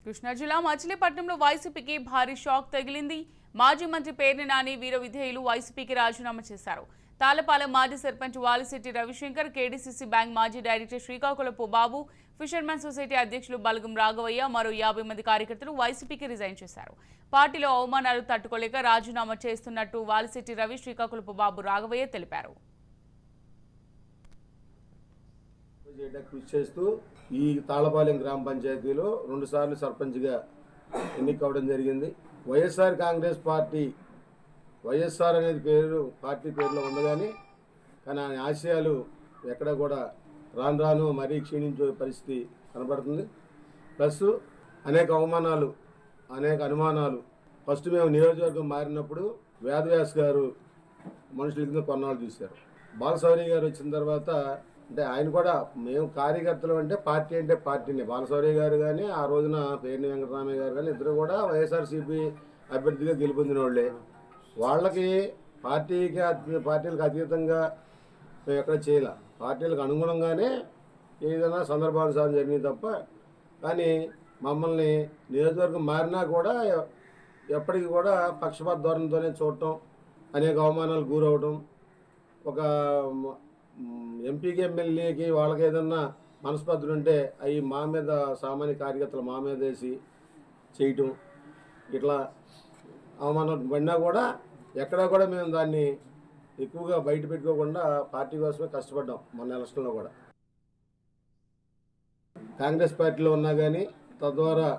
కృష్ణా జిల్లా మచిలీపట్నంలో వైసీపీకి భారీ షాక్ తగిలింది. మాజీ మంత్రి పేర్ని నాని వీర విధేయులు వైసీపీకి రాజీనామా చేశారు. తాళపాలెం మాజీ సర్పంచ్ వాలిశెట్టి రవిశంకర్, కేడీసీసీ బ్యాంక్ మాజీ డైరెక్టర్ శ్రీకాకుళపు బాబు, ఫిషర్మెన్ సొసైటీ అధ్యక్షులు బలగం రాఘవయ్య, మరో 50 మంది కార్యకర్తలు వైసీపీకి రిజైన్ చేశారు. పార్టీలో అవమానాలు తట్టుకోలేక రాజీనామా చేస్తున్నట్టు వాలిశెట్టి రవి, శ్రీకాకుళపు బాబు, రాఘవయ్య తెలిపారు. కృషి చేస్తూ ఈ తాళపాలెం గ్రామ పంచాయతీలో 2 సార్లు సర్పంచ్గా ఎన్నికవడం జరిగింది. వైఎస్ఆర్ కాంగ్రెస్ పార్టీ, వైఎస్ఆర్ అనేది పార్టీ పేరులో ఉండగానే కానీ ఆయన ఆశయాలు ఎక్కడ కూడా రాను రాను మరీ క్షీణించే పరిస్థితి కనబడుతుంది. ప్లస్ అనేక అవమానాలు, అనేక అనుమానాలు. ఫస్ట్ మేము నియోజకవర్గం మారినప్పుడు వేదవ్యాస్ గారు మనుషుల కింద కొన్నాళ్ళు చూశారు. బాలశౌరి గారు వచ్చిన తర్వాత అంటే ఆయన కూడా మేము కార్యకర్తలు అంటే పార్టీనే. బాలశౌరి గారు కానీ ఆ రోజున పేర్ని వెంకటరామయ్య గారు కానీ ఇద్దరు కూడా వైఎస్ఆర్సీపీ అభ్యర్థిగా గెలుపొందిన వాళ్ళే. వాళ్ళకి పార్టీలకు అతీతంగా మేము ఎక్కడ చేయాల, పార్టీలకు అనుగుణంగానే ఏదైనా సందర్భానుసారం జరిగింది తప్ప. కానీ మమ్మల్ని నియోజకవర్గం మారినా కూడా ఎప్పటికీ కూడా పక్షపాత ధోరణితోనే చూడటం, అనేక అవమానాలు గురవడం, ఒక ఎంపీకి ఎమ్మెల్యేకి వాళ్ళకి ఏదన్నా మనస్పర్ధలు ఉంటే అవి మా మీద, సామాన్య కార్యకర్తలు మా మీద వేసి చేయటం, ఇట్లా అవమానాలు పడినా కూడా ఎక్కడా కూడా మేము దాన్ని ఎక్కువగా బయట పెట్టుకోకుండా పార్టీ కోసమే కష్టపడ్డాం. మొన్న ఎలక్షన్లో కూడా కాంగ్రెస్ పార్టీలో ఉన్నా కానీ తద్వారా